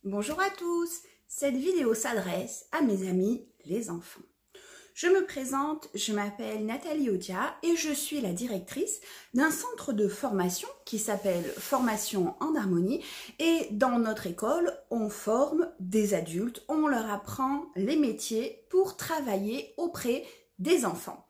Bonjour à tous, cette vidéo s'adresse à mes amis les enfants. Je me présente, je m'appelle Nathalie Odia et je suis la directrice d'un centre de formation qui s'appelle Formation en Harmonie et dans notre école, on forme des adultes, on leur apprend les métiers pour travailler auprès des enfants.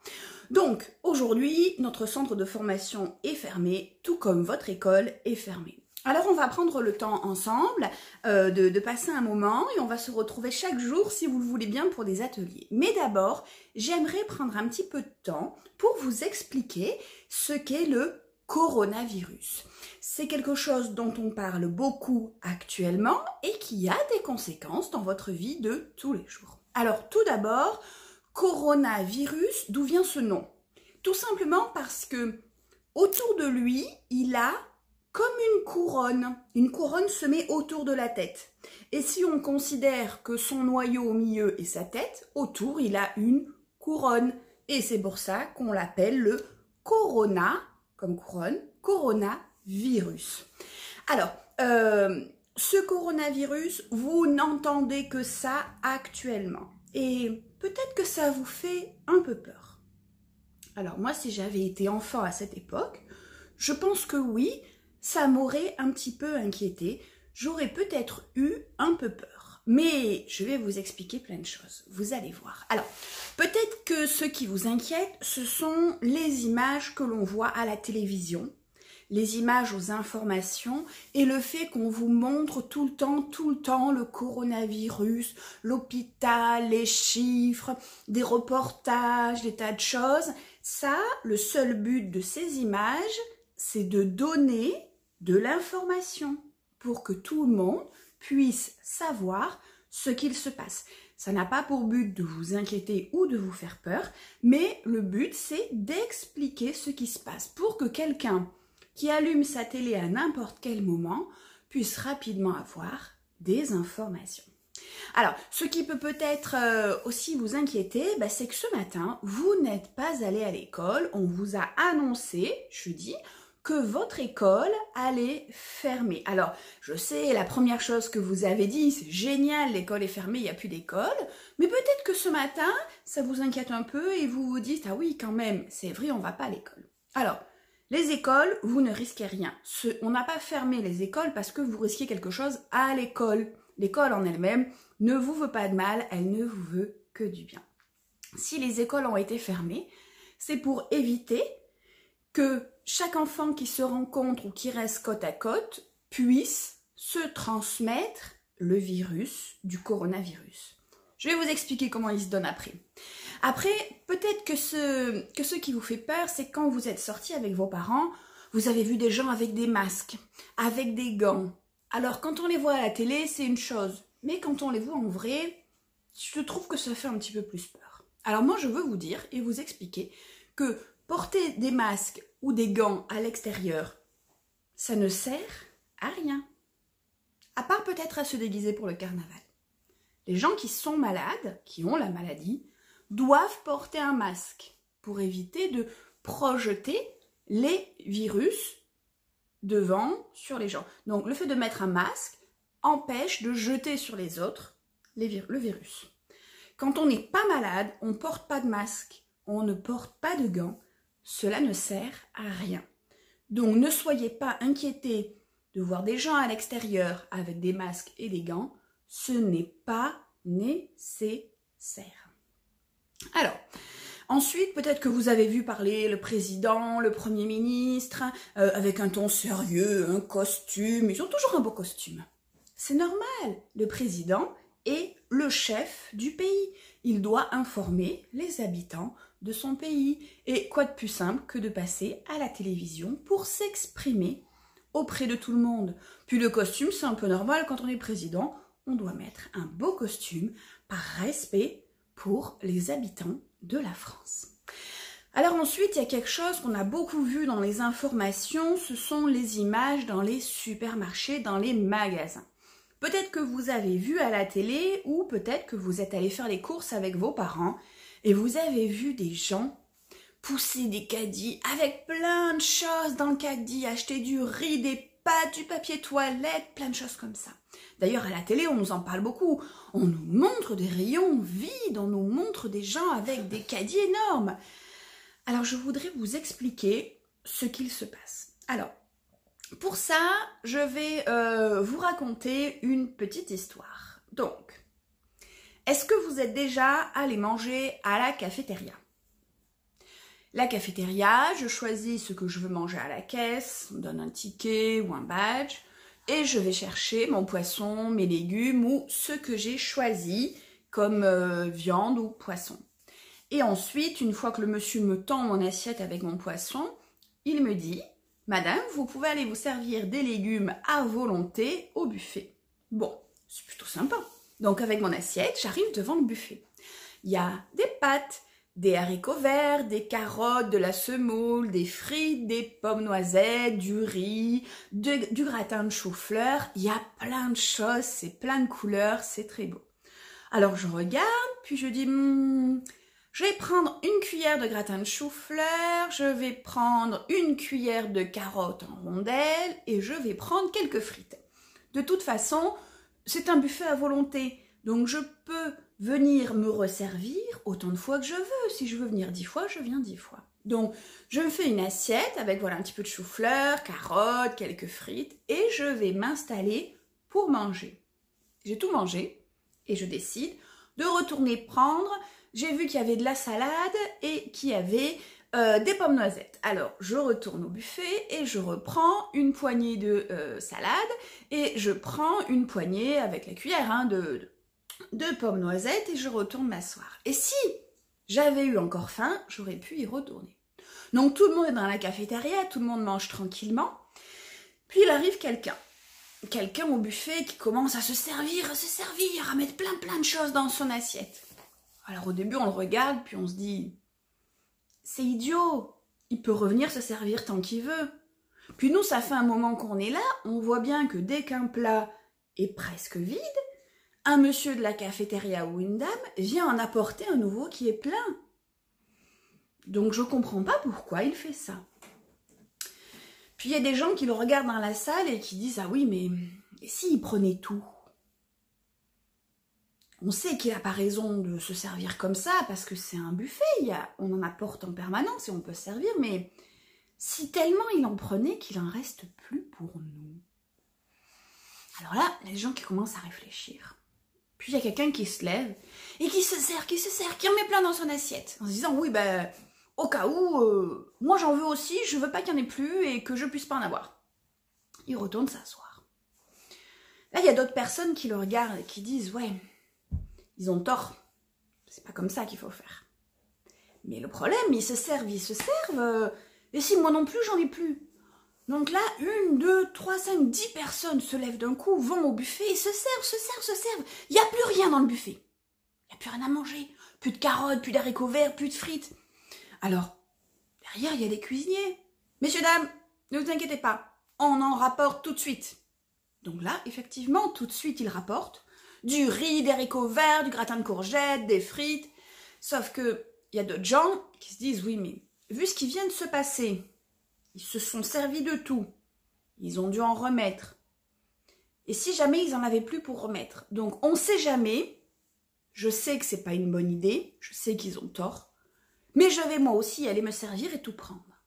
Donc aujourd'hui, notre centre de formation est fermé, tout comme votre école est fermée. Alors on va prendre le temps ensemble de passer un moment et on va se retrouver chaque jour si vous le voulez bien pour des ateliers. Mais d'abord, j'aimerais prendre un petit peu de temps pour vous expliquer ce qu'est le coronavirus. C'est quelque chose dont on parle beaucoup actuellement et qui a des conséquences dans votre vie de tous les jours. Alors tout d'abord, coronavirus, d'où vient ce nom? Tout simplement parce que autour de lui, il a comme une couronne. Une couronne se met autour de la tête. Et si on considère que son noyau au milieu est sa tête, autour, il a une couronne. Et c'est pour ça qu'on l'appelle le corona, comme couronne, coronavirus. Alors, ce coronavirus, vous n'entendez que ça actuellement. Et peut-être que ça vous fait un peu peur. Alors moi, si j'avais été enfant à cette époque, je pense que oui, ça m'aurait un petit peu inquiété. J'aurais peut-être eu un peu peur. Mais je vais vous expliquer plein de choses. Vous allez voir. Alors, peut-être que ce qui vous inquiète, ce sont les images que l'on voit à la télévision, les images aux informations et le fait qu'on vous montre tout le temps le coronavirus, l'hôpital, les chiffres, des reportages, des tas de choses. Ça, le seul but de ces images, c'est de donner de l'information pour que tout le monde puisse savoir ce qu'il se passe. Ça n'a pas pour but de vous inquiéter ou de vous faire peur, mais le but c'est d'expliquer ce qui se passe pour que quelqu'un qui allume sa télé à n'importe quel moment puisse rapidement avoir des informations. Alors, ce qui peut peut-être aussi vous inquiéter, c'est que ce matin, vous n'êtes pas allé à l'école. On vous a annoncé, jeudi, que votre école allait fermer. Alors, je sais, la première chose que vous avez dit, c'est génial, l'école est fermée, il n'y a plus d'école. Mais peut-être que ce matin, ça vous inquiète un peu et vous vous dites, ah oui, quand même, c'est vrai, on ne va pas à l'école. Alors, les écoles, vous ne risquez rien. On n'a pas fermé les écoles parce que vous risquez quelque chose à l'école. L'école en elle-même ne vous veut pas de mal, elle ne vous veut que du bien. Si les écoles ont été fermées, c'est pour éviter que chaque enfant qui se rencontre ou qui reste côte à côte puisse se transmettre le virus du coronavirus. Je vais vous expliquer comment il se donne après. Après, peut-être que ce qui vous fait peur, c'est quand vous êtes sortis avec vos parents, vous avez vu des gens avec des masques, avec des gants. Alors, quand on les voit à la télé, c'est une chose. Mais quand on les voit en vrai, je trouve que ça fait un petit peu plus peur. Alors moi, je veux vous dire et vous expliquer que porter des masques ou des gants à l'extérieur, ça ne sert à rien. À part peut-être à se déguiser pour le carnaval. Les gens qui sont malades, qui ont la maladie, doivent porter un masque pour éviter de projeter les virus devant sur les gens. Donc le fait de mettre un masque empêche de jeter sur les autres le virus. Quand on n'est pas malade, on ne porte pas de masque, on ne porte pas de gants, cela ne sert à rien. Donc ne soyez pas inquiétés de voir des gens à l'extérieur avec des masques et des gants, ce n'est pas nécessaire. Alors, ensuite, peut-être que vous avez vu parler le président, le premier ministre, avec un ton sérieux, un costume. Ils ont toujours un beau costume. C'est normal, le président est le chef du pays. Il doit informer les habitants de son pays. Et quoi de plus simple que de passer à la télévision pour s'exprimer auprès de tout le monde. Puis le costume, c'est un peu normal, quand on est président, on doit mettre un beau costume par respect pour les habitants de la France. Alors ensuite, il y a quelque chose qu'on a beaucoup vu dans les informations, ce sont les images dans les supermarchés, dans les magasins. Peut-être que vous avez vu à la télé ou peut-être que vous êtes allé faire les courses avec vos parents et vous avez vu des gens pousser des caddies avec plein de choses dans le caddie, acheter du riz, des pâtes, du papier toilette, plein de choses comme ça. D'ailleurs, à la télé, on nous en parle beaucoup. On nous montre des rayons vides, on nous montre des gens avec des caddies énormes. Alors, je voudrais vous expliquer ce qu'il se passe. Alors, pour ça, je vais vous raconter une petite histoire. Donc, est-ce que vous êtes déjà allé manger à la cafétéria? La cafétéria, je choisis ce que je veux manger à la caisse, on me donne un ticket ou un badge, et je vais chercher mon poisson, mes légumes ou ce que j'ai choisi comme viande ou poisson. Et ensuite, une fois que le monsieur me tend mon assiette avec mon poisson, il me dit « Madame, vous pouvez aller vous servir des légumes à volonté au buffet. » Bon, c'est plutôt sympa. Donc avec mon assiette, j'arrive devant le buffet. Il y a des pâtes, des haricots verts, des carottes, de la semoule, des frites, des pommes noisettes, du riz, du gratin de chou-fleur. Il y a plein de choses, c'est plein de couleurs, c'est très beau. Alors je regarde, puis je dis je vais prendre une cuillère de gratin de chou-fleur, je vais prendre une cuillère de carottes en rondelles et je vais prendre quelques frites. De toute façon, c'est un buffet à volonté, donc je peux venir me resservir autant de fois que je veux. Si je veux venir 10 fois, je viens 10 fois. Donc, je me fais une assiette avec voilà un petit peu de chou-fleur, carottes, quelques frites et je vais m'installer pour manger. J'ai tout mangé et je décide de retourner prendre. J'ai vu qu'il y avait de la salade et qu'il y avait des pommes noisettes. Alors, je retourne au buffet et je reprends une poignée de salade et je prends une poignée avec la cuillère de pommes noisettes et je retourne m'asseoir. Et si j'avais eu encore faim, j'aurais pu y retourner. Donc, tout le monde est dans la cafétéria, tout le monde mange tranquillement. Puis, il arrive quelqu'un au buffet qui commence à se servir, à mettre plein de choses dans son assiette. Alors, au début, on le regarde, puis on se dit... C'est idiot, il peut revenir se servir tant qu'il veut. Puis nous, ça fait un moment qu'on est là, on voit bien que dès qu'un plat est presque vide, un monsieur de la cafétéria ou une dame vient en apporter un nouveau qui est plein. Donc je comprends pas pourquoi il fait ça. Puis il y a des gens qui le regardent dans la salle et qui disent « Ah oui, mais et s'il prenait tout ?» On sait qu'il n'a pas raison de se servir comme ça parce que c'est un buffet, on en apporte en permanence et on peut se servir, mais si tellement il en prenait qu'il en reste plus pour nous. Alors là, il y a des gens qui commencent à réfléchir. Puis il y a quelqu'un qui se lève et qui se sert, qui en met plein dans son assiette, en se disant oui, ben, au cas où, moi j'en veux aussi, je veux pas qu'il n'y en ait plus et que je puisse pas en avoir. Il retourne s'asseoir. Là, il y a d'autres personnes qui le regardent et qui disent ouais, ils ont tort. C'est pas comme ça qu'il faut faire. Mais le problème, ils se servent. Et si moi non plus, j'en ai plus. Donc là, 1, 2, 3, 5, 10 personnes se lèvent d'un coup, vont au buffet et se servent. Il n'y a plus rien dans le buffet. Il n'y a plus rien à manger. Plus de carottes, plus d'haricots verts, plus de frites. Alors, derrière, il y a des cuisiniers. Messieurs, dames, ne vous inquiétez pas. On en rapporte tout de suite. Donc là, effectivement, tout de suite, ils rapportent du riz, des haricots verts, du gratin de courgettes, des frites. Sauf que il y a d'autres gens qui se disent, oui, mais vu ce qui vient de se passer, ils se sont servis de tout. Ils ont dû en remettre. Et si jamais ils en avaient plus pour remettre. Donc, on ne sait jamais. Je sais que c'est pas une bonne idée. Je sais qu'ils ont tort. Mais je vais moi aussi aller me servir et tout prendre.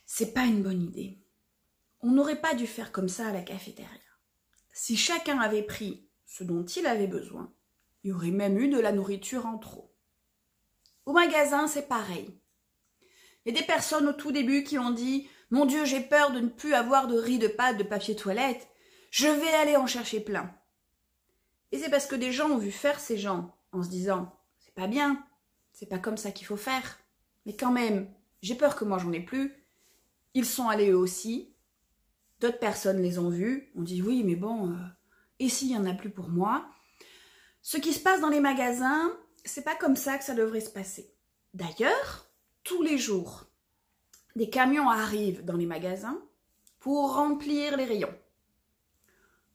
C'est pas une bonne idée. On n'aurait pas dû faire comme ça à la cafétéria. Si chacun avait pris ce dont il avait besoin, il y aurait même eu de la nourriture en trop. Au magasin, c'est pareil. Il y a des personnes au tout début qui ont dit « Mon Dieu, j'ai peur de ne plus avoir de riz, de pâtes, de papier toilette. Je vais aller en chercher plein. » Et c'est parce que des gens ont vu faire ces gens en se disant « C'est pas bien, c'est pas comme ça qu'il faut faire. Mais quand même, j'ai peur que moi j'en ai plus. » Ils sont allés eux aussi. D'autres personnes les ont vus, ont dit oui, mais bon, et s'il n'y en a plus pour moi? Ce qui se passe dans les magasins, c'est pas comme ça que ça devrait se passer. D'ailleurs, tous les jours, des camions arrivent dans les magasins pour remplir les rayons.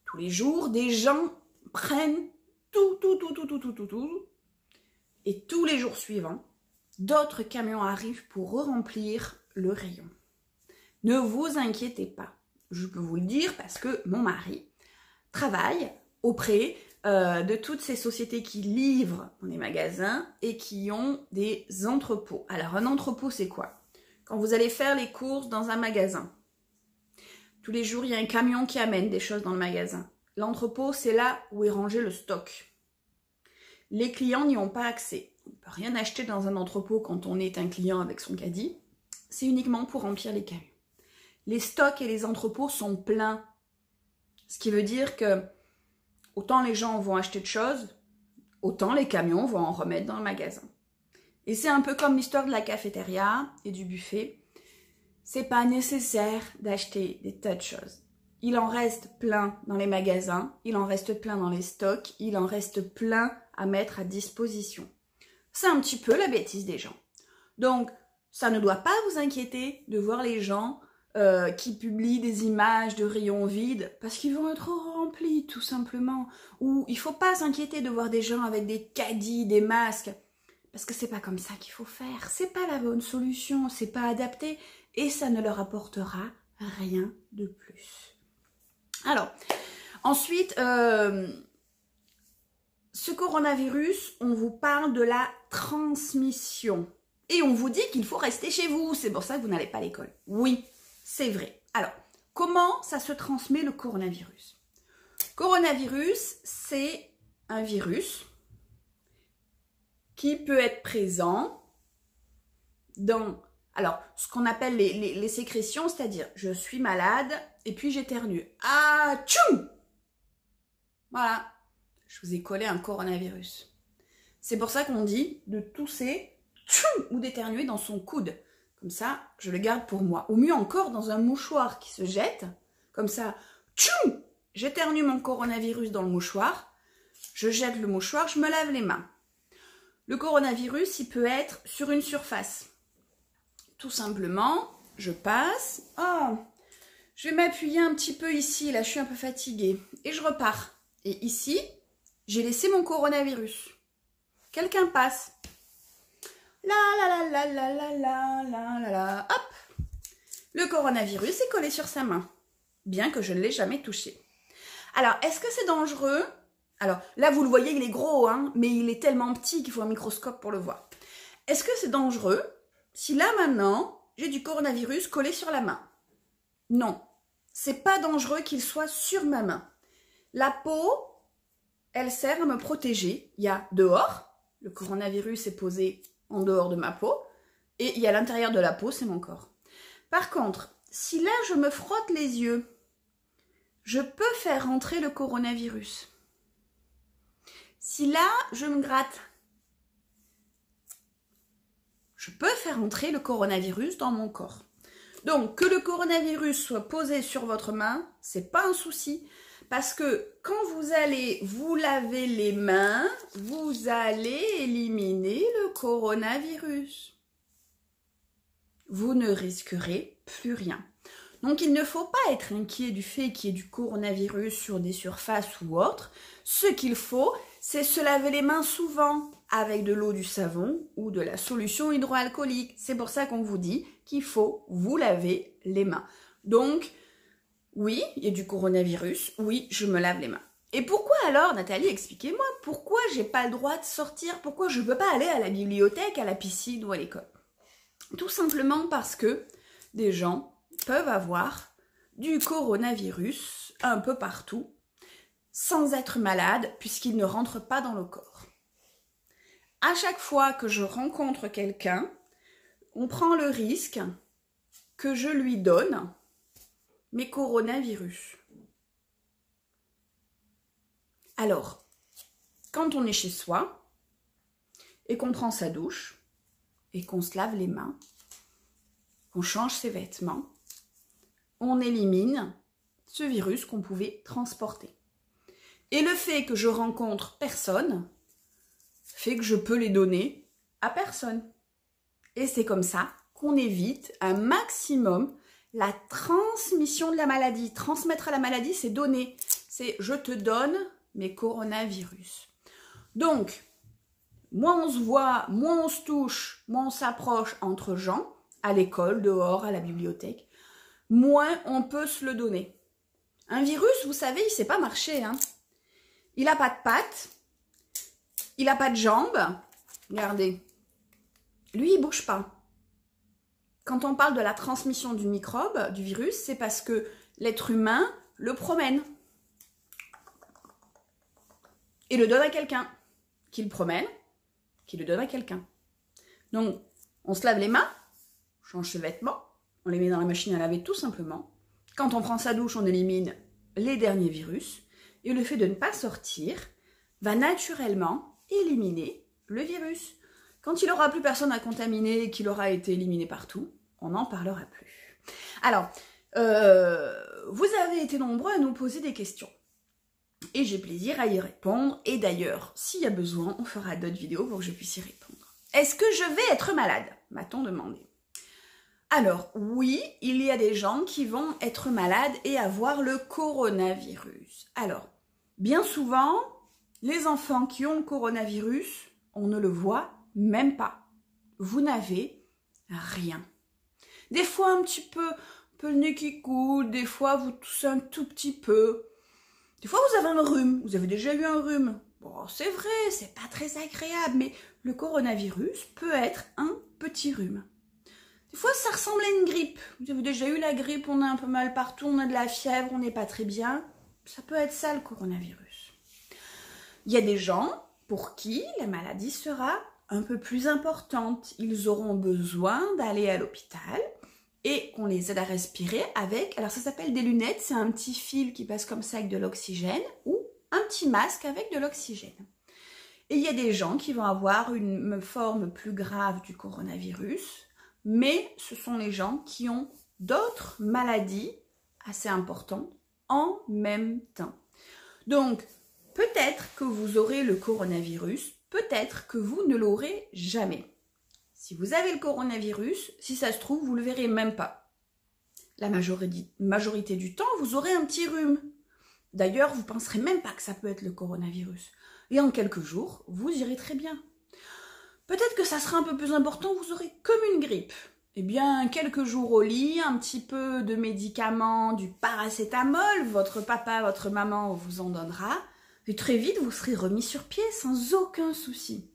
Tous les jours, des gens prennent tout. Et tous les jours suivants, d'autres camions arrivent pour remplir le rayon. Ne vous inquiétez pas. je peux vous le dire parce que mon mari travaille auprès de toutes ces sociétés qui livrent dans les magasins et qui ont des entrepôts. Alors un entrepôt, c'est quoi? Quand vous allez faire les courses dans un magasin, tous les jours, il y a un camion qui amène des choses dans le magasin. L'entrepôt, c'est là où est rangé le stock. Les clients n'y ont pas accès. On ne peut rien acheter dans un entrepôt quand on est un client avec son caddie. C'est uniquement pour remplir les camions. Les stocks et les entrepôts sont pleins. Ce qui veut dire que autant les gens vont acheter de choses, autant les camions vont en remettre dans le magasin. Et c'est un peu comme l'histoire de la cafétéria et du buffet. C'est pas nécessaire d'acheter des tas de choses. Il en reste plein dans les magasins, il en reste plein dans les stocks, il en reste plein à mettre à disposition. C'est un petit peu la bêtise des gens. Donc, ça ne doit pas vous inquiéter de voir les gens qui publient des images de rayons vides parce qu'ils vont être remplis tout simplement. Ou il ne faut pas s'inquiéter de voir des gens avec des caddies, des masques parce que c'est pas comme ça qu'il faut faire. C'est pas la bonne solution, c'est pas adapté et ça ne leur apportera rien de plus. Alors, ensuite, ce coronavirus, on vous parle de la transmission. Et on vous dit qu'il faut rester chez vous, c'est pour ça que vous n'allez pas à l'école. Oui, c'est vrai. Alors, comment ça se transmet le coronavirus? Coronavirus, c'est un virus qui peut être présent dans, alors, ce qu'on appelle les sécrétions, c'est-à-dire je suis malade et puis j'éternue. Ah, tchoum! Voilà, je vous ai collé un coronavirus. C'est pour ça qu'on dit de tousser tchoum, ou d'éternuer dans son coude. Comme ça, je le garde pour moi. Ou mieux encore, dans un mouchoir qui se jette. Comme ça, tchoum, j'éternue mon coronavirus dans le mouchoir. Je jette le mouchoir, je me lave les mains. Le coronavirus, il peut être sur une surface. Tout simplement, je passe. Oh, je vais m'appuyer un petit peu ici. Là, je suis un peu fatiguée. Et je repars. Et ici, j'ai laissé mon coronavirus. Quelqu'un passe. La la la la la la la la la. Hop. Le coronavirus est collé sur sa main. Bien que je ne l'ai jamais touché. Alors, est-ce que c'est dangereux? Alors, là, vous le voyez, il est gros, hein, mais il est tellement petit qu'il faut un microscope pour le voir. Est-ce que c'est dangereux si là, maintenant, j'ai du coronavirus collé sur la main? Non. C'est pas dangereux qu'il soit sur ma main. La peau, elle sert à me protéger. Il y a dehors, le coronavirus est posé en dehors de ma peau, et il y a l'intérieur de la peau, c'est mon corps. Par contre, si là je me frotte les yeux, je peux faire rentrer le coronavirus. Si là je me gratte, je peux faire entrer le coronavirus dans mon corps. Donc, que le coronavirus soit posé sur votre main, c'est pas un souci. Parce que quand vous allez vous laver les mains, vous allez éliminer le coronavirus. Vous ne risquerez plus rien. Donc, il ne faut pas être inquiet du fait qu'il y ait du coronavirus sur des surfaces ou autres. Ce qu'il faut, c'est se laver les mains souvent avec de l'eau, du savon ou de la solution hydroalcoolique. C'est pour ça qu'on vous dit qu'il faut vous laver les mains. Donc, oui, il y a du coronavirus. Oui, je me lave les mains. Et pourquoi alors, Nathalie, expliquez-moi, pourquoi j'ai pas le droit de sortir? Pourquoi je ne peux pas aller à la bibliothèque, à la piscine ou à l'école? Tout simplement parce que des gens peuvent avoir du coronavirus un peu partout sans être malades puisqu'ils ne rentrent pas dans le corps. À chaque fois que je rencontre quelqu'un, on prend le risque que je lui donne mes coronavirus. Alors, quand on est chez soi et qu'on prend sa douche et qu'on se lave les mains, qu'on change ses vêtements, on élimine ce virus qu'on pouvait transporter. Et le fait que je rencontre personne fait que je peux les donner à personne. Et c'est comme ça qu'on évite un maximum la transmission de la maladie. Transmettre la maladie, c'est donner. C'est je te donne mes coronavirus. Donc, moins on se voit, moins on se touche, moins on s'approche entre gens, à l'école, dehors, à la bibliothèque, moins on peut se le donner. Un virus, vous savez, il ne sait pas marcher. Hein. Il n'a pas de pattes, il n'a pas de jambes. Regardez, lui, il ne bouge pas. Quand on parle de la transmission du microbe, du virus, c'est parce que l'être humain le promène. Et le donne à quelqu'un. Qui le promène, qui le donne à quelqu'un. Donc, on se lave les mains, on change ses vêtements, on les met dans la machine à laver tout simplement. Quand on prend sa douche, on élimine les derniers virus. Et le fait de ne pas sortir va naturellement éliminer le virus. Quand il n'aura plus personne à contaminer, qu'il aura été éliminé partout, on n'en parlera plus. Alors, vous avez été nombreux à nous poser des questions. Et j'ai plaisir à y répondre. Et d'ailleurs, s'il y a besoin, on fera d'autres vidéos pour que je puisse y répondre. Est-ce que je vais être malade? M'a-t-on demandé. Alors, oui, il y a des gens qui vont être malades et avoir le coronavirus. Alors, bien souvent, les enfants qui ont le coronavirus, on ne le voit même pas. Vous n'avez rien. Des fois, un petit peu le nez qui coule, des fois, vous toussez un tout petit peu. Des fois, vous avez un rhume. Vous avez déjà eu un rhume. Bon, c'est vrai, c'est pas très agréable, mais le coronavirus peut être un petit rhume. Des fois, ça ressemble à une grippe. Vous avez déjà eu la grippe, on a un peu mal partout, on a de la fièvre, on n'est pas très bien. Ça peut être ça, le coronavirus. Il y a des gens pour qui la maladie sera un peu plus importante. Ils auront besoin d'aller à l'hôpital et qu'on les aide à respirer avec, alors ça s'appelle des lunettes, c'est un petit fil qui passe comme ça avec de l'oxygène, ou un petit masque avec de l'oxygène. Et il y a des gens qui vont avoir une forme plus grave du coronavirus, mais ce sont les gens qui ont d'autres maladies assez importantes en même temps. Donc, peut-être que vous aurez le coronavirus, peut-être que vous ne l'aurez jamais. Si vous avez le coronavirus, si ça se trouve, vous ne le verrez même pas. La majorité du temps, vous aurez un petit rhume. D'ailleurs, vous ne penserez même pas que ça peut être le coronavirus. Et en quelques jours, vous irez très bien. Peut-être que ça sera un peu plus important, vous aurez comme une grippe. Eh bien, quelques jours au lit, un petit peu de médicaments, du paracétamol, votre papa, votre maman vous en donnera. Et très vite, vous serez remis sur pied sans aucun souci.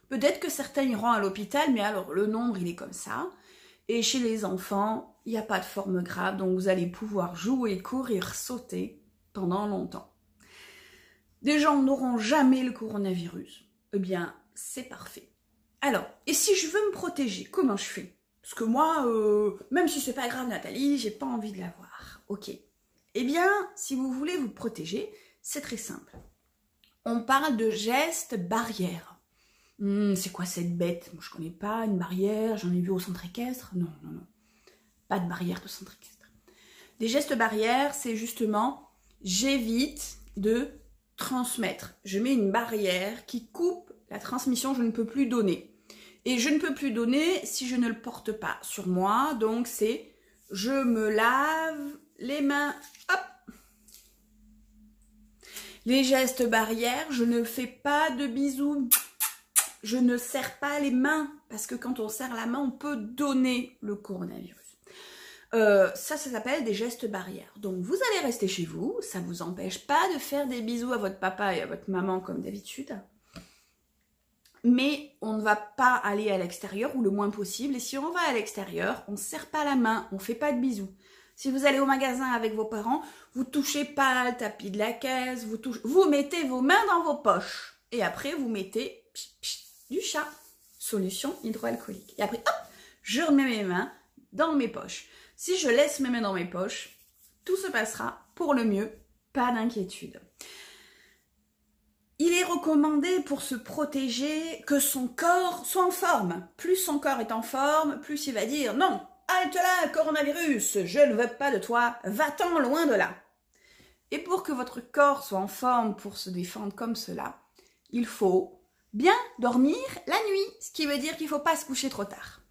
Peut-être que certains iront à l'hôpital, mais alors le nombre, il est comme ça. Et chez les enfants, il n'y a pas de forme grave, donc vous allez pouvoir jouer, courir, sauter pendant longtemps. Des gens n'auront jamais le coronavirus. Eh bien, c'est parfait. Alors, et si je veux me protéger, comment je fais? Parce que moi, même si c'est pas grave Nathalie, j'ai pas envie de l'avoir. Ok. Eh bien, si vous voulez vous protéger, c'est très simple. On parle de gestes barrières. C'est quoi cette bête? Moi, je connais pas une barrière, j'en ai vu au centre équestre. Non. Pas de barrière de centre équestre. Des gestes barrières, c'est justement, j'évite de transmettre. Je mets une barrière qui coupe la transmission, je ne peux plus donner. Et je ne peux plus donner si je ne le porte pas sur moi. Donc, c'est, je me lave les mains, hop. Les gestes barrières, je ne fais pas de bisous. Je ne serre pas les mains, parce que quand on serre la main, on peut donner le coronavirus. Ça s'appelle des gestes barrières. Donc, vous allez rester chez vous, ça ne vous empêche pas de faire des bisous à votre papa et à votre maman comme d'habitude. Mais on ne va pas aller à l'extérieur, ou le moins possible. Et si on va à l'extérieur, on ne serre pas la main, on ne fait pas de bisous. Si vous allez au magasin avec vos parents, vous ne touchez pas le tapis de la caisse, vous mettez vos mains dans vos poches. Et après, vous mettez du chat, solution hydroalcoolique. Et après, hop, je remets mes mains dans mes poches. Si je laisse mes mains dans mes poches, tout se passera pour le mieux, pas d'inquiétude. Il est recommandé pour se protéger que son corps soit en forme. Plus son corps est en forme, plus il va dire « Non, halte là, coronavirus, je ne veux pas de toi, va-t'en loin de là ». Et pour que votre corps soit en forme pour se défendre comme cela, il faut bien dormir la nuit, ce qui veut dire qu'il ne faut pas se coucher trop tard.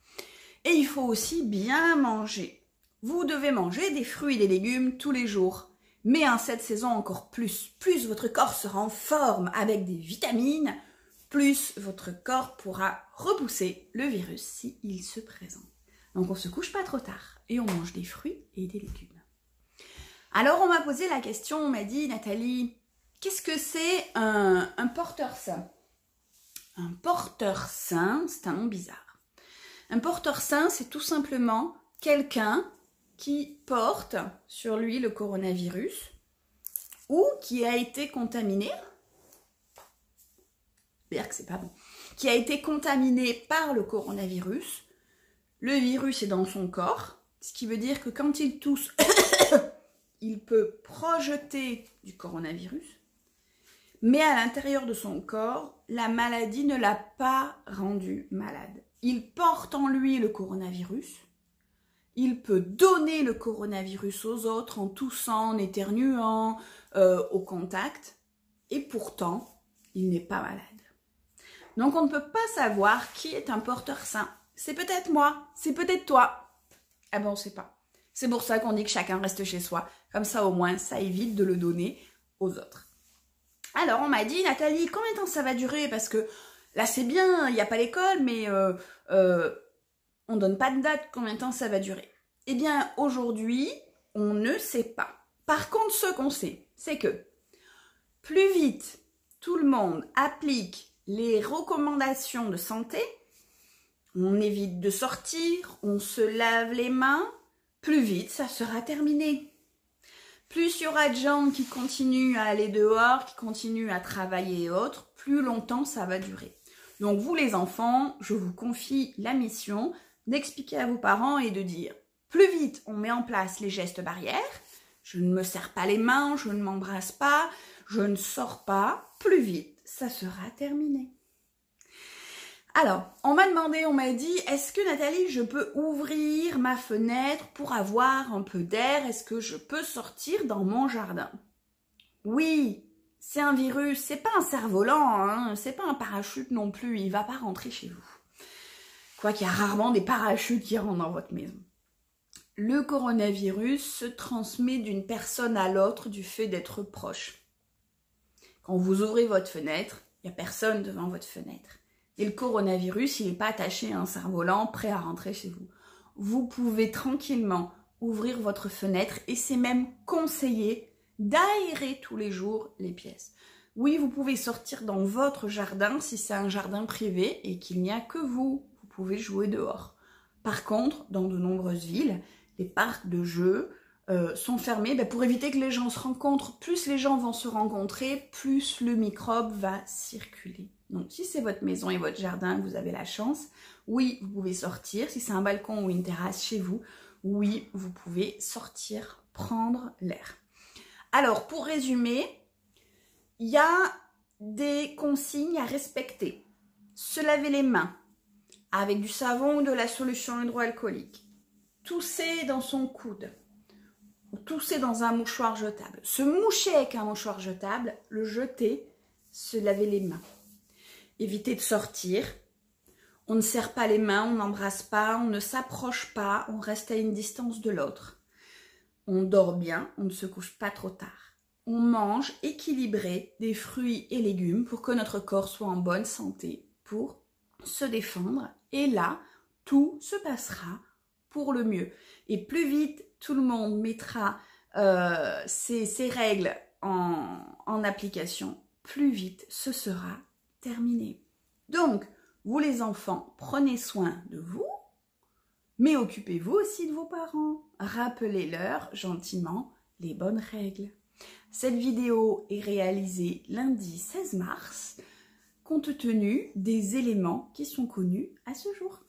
Et il faut aussi bien manger. Vous devez manger des fruits et des légumes tous les jours. Mais en cette saison encore plus. Plus votre corps sera en forme avec des vitamines, plus votre corps pourra repousser le virus s'il se présente. Donc on se couche pas trop tard et on mange des fruits et des légumes. Alors on m'a posé la question, on m'a dit, Nathalie, qu'est-ce que c'est un porteur sain? Un porteur sain, c'est un nom bizarre. Un porteur sain, c'est tout simplement quelqu'un qui porte sur lui le coronavirus ou qui a été contaminé, c'est-à-dire que c'est pas bon, qui a été contaminé par le coronavirus. Le virus est dans son corps, ce qui veut dire que quand il tousse, il peut projeter du coronavirus, mais à l'intérieur de son corps, la maladie ne l'a pas rendu malade. Il porte en lui le coronavirus, il peut donner le coronavirus aux autres en toussant, en éternuant, au contact, et pourtant, il n'est pas malade. Donc on ne peut pas savoir qui est un porteur sain. C'est peut-être moi, c'est peut-être toi. Ah ben on ne sait pas. C'est pour ça qu'on dit que chacun reste chez soi. Comme ça au moins, ça évite de le donner aux autres. Alors on m'a dit, Nathalie, combien de temps ça va durer? Parce que là c'est bien, il n'y a pas l'école, mais on ne donne pas de date combien de temps ça va durer. Eh bien aujourd'hui, on ne sait pas. Par contre, ce qu'on sait, c'est que plus vite tout le monde applique les recommandations de santé, on évite de sortir, on se lave les mains, plus vite ça sera terminé. Plus il y aura de gens qui continuent à aller dehors, qui continuent à travailler et autres, plus longtemps ça va durer. Donc vous les enfants, je vous confie la mission d'expliquer à vos parents et de dire plus vite on met en place les gestes barrières, je ne me serre pas les mains, je ne m'embrasse pas, je ne sors pas, plus vite ça sera terminé. Alors, on m'a demandé, on m'a dit, est-ce que Nathalie, je peux ouvrir ma fenêtre pour avoir un peu d'air? Est-ce que je peux sortir dans mon jardin? Oui, c'est un virus, c'est pas un cerf-volant, hein, c'est pas un parachute non plus, il va pas rentrer chez vous. Quoi qu'il y a rarement des parachutes qui rentrent dans votre maison. Le coronavirus se transmet d'une personne à l'autre du fait d'être proche. Quand vous ouvrez votre fenêtre, il n'y a personne devant votre fenêtre. Et le coronavirus, il n'est pas attaché à un cerf-volant prêt à rentrer chez vous. Vous pouvez tranquillement ouvrir votre fenêtre et c'est même conseillé d'aérer tous les jours les pièces. Oui, vous pouvez sortir dans votre jardin si c'est un jardin privé et qu'il n'y a que vous. Vous pouvez jouer dehors. Par contre, dans de nombreuses villes, les parcs de jeux sont fermés pour éviter que les gens se rencontrent. Plus les gens vont se rencontrer, plus le microbe va circuler. Donc, si c'est votre maison et votre jardin, vous avez la chance, oui, vous pouvez sortir. Si c'est un balcon ou une terrasse chez vous, oui, vous pouvez sortir, prendre l'air. Alors, pour résumer, il y a des consignes à respecter. Se laver les mains avec du savon ou de la solution hydroalcoolique. Tousser dans son coude. Ou tousser dans un mouchoir jetable. Se moucher avec un mouchoir jetable, le jeter, se laver les mains. Éviter de sortir, on ne serre pas les mains, on n'embrasse pas, on ne s'approche pas, on reste à une distance de l'autre. On dort bien, on ne se couche pas trop tard. On mange équilibré des fruits et légumes pour que notre corps soit en bonne santé, pour se défendre. Et là, tout se passera pour le mieux. Et plus vite tout le monde mettra ces règles en application, plus vite ce sera terminé. Donc, vous les enfants, prenez soin de vous, mais occupez-vous aussi de vos parents. Rappelez-leur gentiment les bonnes règles. Cette vidéo est réalisée lundi 16 mars, compte tenu des éléments qui sont connus à ce jour.